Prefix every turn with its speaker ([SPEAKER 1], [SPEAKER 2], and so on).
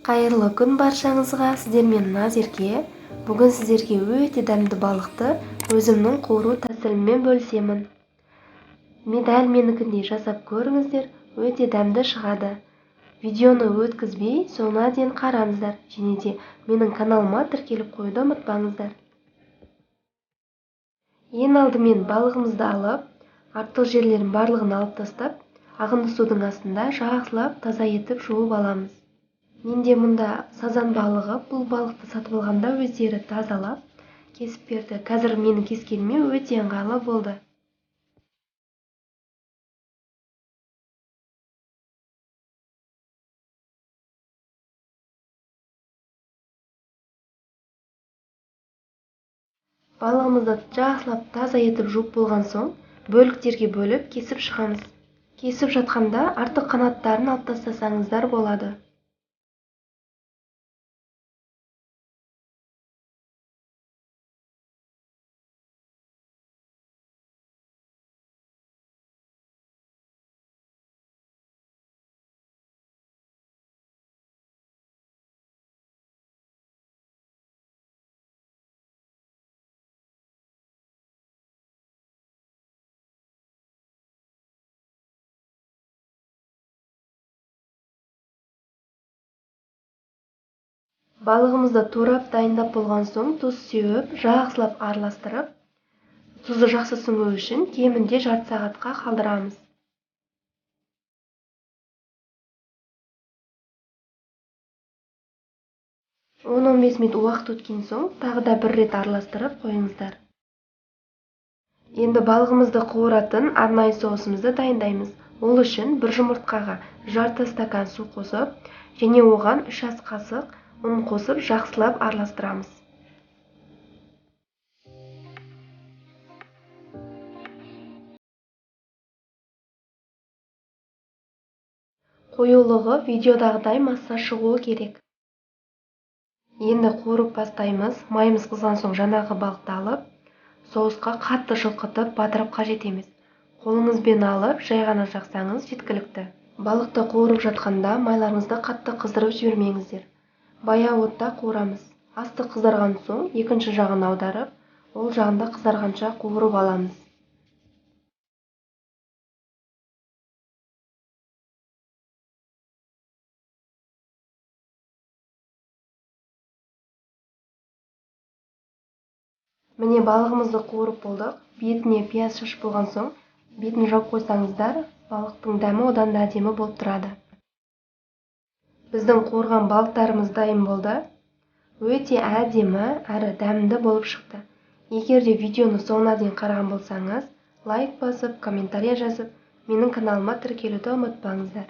[SPEAKER 1] Қайырлы күн баршаңызға, сіздермен Назерке. Бүгін сіздерге өте дәмді балықты өзімнің қуыру тәсіліммен бөлісемін. Дәл менікіндей жасап көріңіздер, өте дәмді шығады. Видеоны өткізбей соңына дейін қараңыздар, және де менің каналыма тіркеліп қоюды ұмытпаңыздар. Ең алдымен балығымызды алып, артық жерлерін барлығын алып тастап, ағынды судың астында жақсылап таза етіп жуып аламыз. Менде мұнда сазан балығы, бұл балықты сатып алғанда өздері тазалап, кесіп берді. Қазір менің кескеніме өте ыңғайлы болды. Балығымызды жақсылап таза етіп жуып болған соң, бөліктерге бөліп кесіп шығамыз. Кесіп жатқанда артық қанаттарын алып тастасаңыздар болады. Балығымызды турап дайындап болған соң, тұз сеуіп, жақсылап араластырып, тұзы жақсы сіңуі үшін кемінде жарты сағатқа қалдырамыз. Он 15 минут уақыт өткен соң, тағы да бір рет араластырып қойыңыздар. Енді балығымызды қуыратын арнайы соусымызды дайындаймыз. Ол үшін бір жұмыртқаға жарты стакан су қосып, және оған 3 ас қасық ұн қосып жақсылап араластырамыз. Қоюлығы видеодағыдай масса шығуы керек. Енді қуырып бастаймыз. Майымыз қызған соң жаңағы балықты алып, соусқа қатты жылқытып батырып қажет емес. Қолыңызбен алып, жай ғана жақсаңыз жеткілікті. Балықты қуырып жатқанда майларыңызды қатты қыздырып жібермеңіздер. Баяу отта қуырамыз. Асты қызарған соң, екінші жағын аударып, ол жағында қызарғанша қуырып аламыз. Міне балығымызды қуырып болдық. Бетіне пияз шашып болған соң, бетін жауып қойсаңыздар, балықтың дәмі одан да әдемі болып тұрады. Біздің қуырған балықтарымыз дайын болды. Өте әдемі әрі дәмді болып шықты. Егер де видеоны соңына дейін қараған болсаңыз, лайк басып, комментария жазып, менің каналыма тіркелуді ұмытпаңыздар.